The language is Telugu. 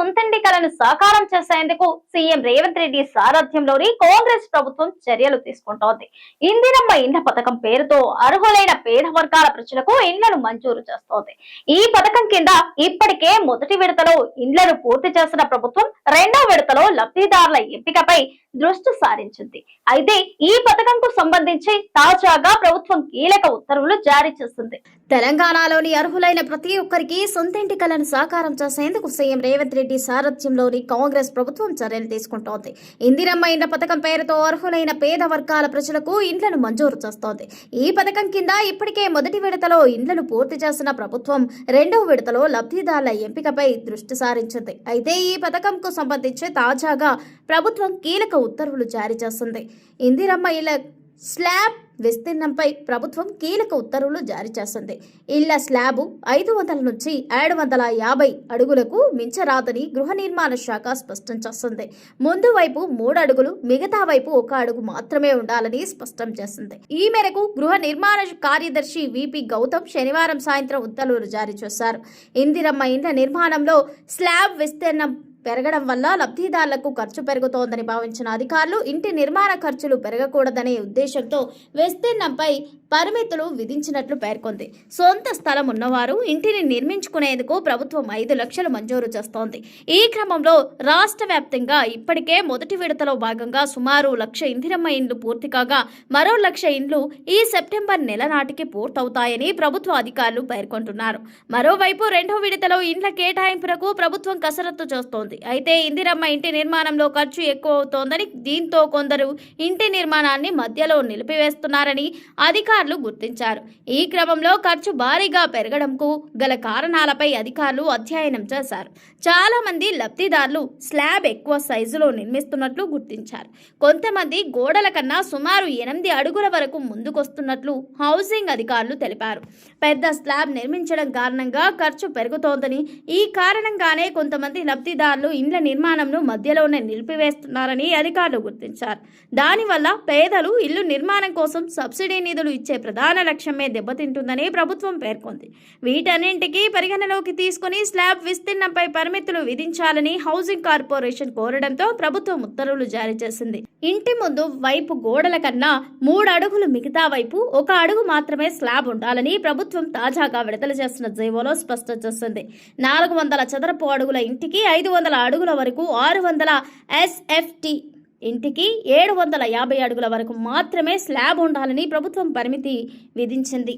సొంతింటి కలను సాకారం చేసేందుకు సీఎం రేవంత్ రెడ్డి సారథ్యంలోని కాంగ్రెస్ ప్రభుత్వం చర్యలు తీసుకుంటోంది. ఇందిరమ్మ ఇండ్ల పథకం పేరుతో అర్హులైన పేద వర్గాల ప్రజలకు ఇండ్లను మంజూరు చేస్తోంది. ఈ పథకం కింద ఇప్పటికే మొదటి విడతలో ఇండ్లను పూర్తి చేసిన ప్రభుత్వం రెండో విడతలో లబ్ధిదారుల ఎంపికపై దృష్టి సారించింది. అయితే ఈ పథకంకు సంబంధించి తాజాగా ప్రభుత్వం కీలక ఉత్తర్వులు జారీ చేసింది. తెలంగాణలోని అర్హులైన ప్రతి ఒక్కరికి సొంతింటి కలను సాకారం చేసేందుకు సీఎం రేవంత్ రెడ్డి సారథ్యంలోని కాంగ్రెస్ ప్రభుత్వం చర్యలు తీసుకుంటోంది. ఇందిరమ్మ ఇండ్ల పథకం పేరుతో అర్హులైన పేద వర్గాల ప్రజలకు ఇండ్లను మంజూరు చేస్తోంది. ఈ పథకం కింద ఇప్పటికే మొదటి విడతలో ఇండ్లను పూర్తి చేసిన ప్రభుత్వం రెండవ విడతలో లబ్ధిదారుల ఎంపికపై దృష్టి సారించింది. అయితే ఈ పథకంకు సంబంధించి తాజాగా ప్రభుత్వం కీలక ఉత్తర్వులు జారీ చేసింది. ఇందిరమ్మ ఇళ్ల స్లాబ్ విస్తీర్ణంపై ప్రభుత్వం కీలక ఉత్తర్వులు జారీ చేసింది. ఇళ్ల స్లాబు 500 నుంచి 750 అడుగులకు మించరాదని గృహ నిర్మాణ శాఖ స్పష్టం చేసింది. ముందు వైపు 3 అడుగులు, మిగతా వైపు 1 అడుగు మాత్రమే ఉండాలని స్పష్టం చేసింది. ఈ మేరకు గృహ నిర్మాణ కార్యదర్శి విపి గౌతమ్ శనివారం సాయంత్రం ఉత్తర్వులు జారీ చేశారు. ఇందిరమ్మ ఇండ్ల నిర్మాణంలో స్లాబ్ విస్తీర్ణం పెరగడం వల్ల లబ్ధిదారులకు ఖర్చు పెరుగుతోందని భావించిన అధికారులు ఇంటి నిర్మాణ ఖర్చులు పెరగకూడదనే ఉద్దేశంతో విస్తీర్ణంపై పరిమితులు విధించినట్లు పేర్కొంది. సొంత స్థలం ఉన్నవారు ఇంటిని నిర్మించుకునేందుకు ప్రభుత్వం 5 లక్షలు మంజూరు చేస్తోంది. ఈ క్రమంలో రాష్ట్ర వ్యాప్తంగా ఇప్పటికే మొదటి విడతలో భాగంగా సుమారు 1,00,000 ఇందిరమ్మ ఇండ్లు పూర్తి కాగా మరో 1,00,000 ఇండ్లు ఈ సెప్టెంబర్ నెల నాటికి పూర్తవుతాయని ప్రభుత్వ అధికారులు పేర్కొంటున్నారు. మరోవైపు రెండో విడతలో ఇండ్ల కేటాయింపులకు ప్రభుత్వం కసరత్తు చేస్తోంది. అయితే ఇందిరమ్మ ఇంటి నిర్మాణంలో ఖర్చు ఎక్కువ అవుతోందని, దీంతో కొందరు ఇంటి నిర్మాణాన్ని మధ్యలో నిలిపివేస్తున్నారని అధికారులు గుర్తించారు. ఈ క్రమంలో ఖర్చు భారీగా పెరగడంకు గల కారణాలపై అధికారులు అధ్యయనం చేశారు. చాలా మంది లబ్ధిదారులు స్లాబ్ ఎక్కువ సైజులో నిర్మిస్తున్నట్లు గుర్తించారు. కొంతమంది గోడల కన్నా సుమారు 8 అడుగుల వరకు ముందుకొస్తున్నట్లు హౌసింగ్ అధికారులు తెలిపారు. పెద్ద స్లాబ్ నిర్మించడం కారణంగా ఖర్చు పెరుగుతోందని, ఈ కారణంగానే కొంతమంది లబ్ధిదారులు ఇండ్ల నిర్మాణంను మధ్యలోనే నిలిపివేస్తున్నారని అధికారులు గుర్తించారు. దానివల్ల పేదలు ఇల్లు నిర్మాణం కోసం సబ్సిడీ నిధులు ఇచ్చే ప్రధాన లక్ష్యమే దెబ్బతింటుందని ప్రభుత్వం పేర్కొంది. వీటన్నింటికీ పరిగణలోకి తీసుకుని స్లాబ్ విస్తీర్ణంపై పరిమితులు విధించాలని హౌసింగ్ కార్పొరేషన్ కోరడంతో ప్రభుత్వం ఉత్తర్వులు జారీ చేసింది. ఇంటి ముందు వైపు గోడల కన్నా 3 అడుగులు, మిగతా వైపు 1 అడుగు మాత్రమే స్లాబ్ ఉండాలని ప్రభుత్వం తాజాగా విడుదల చేసిన జీవోలో స్పష్టం చేసింది. 400 చదరపు అడుగుల ఇంటికి 500 అడుగుల వరకు, 600 SFT ఇంటికి 750 అడుగుల వరకు మాత్రమే స్లాబ్ ఉండాలని ప్రభుత్వం పరిమితి విధించింది.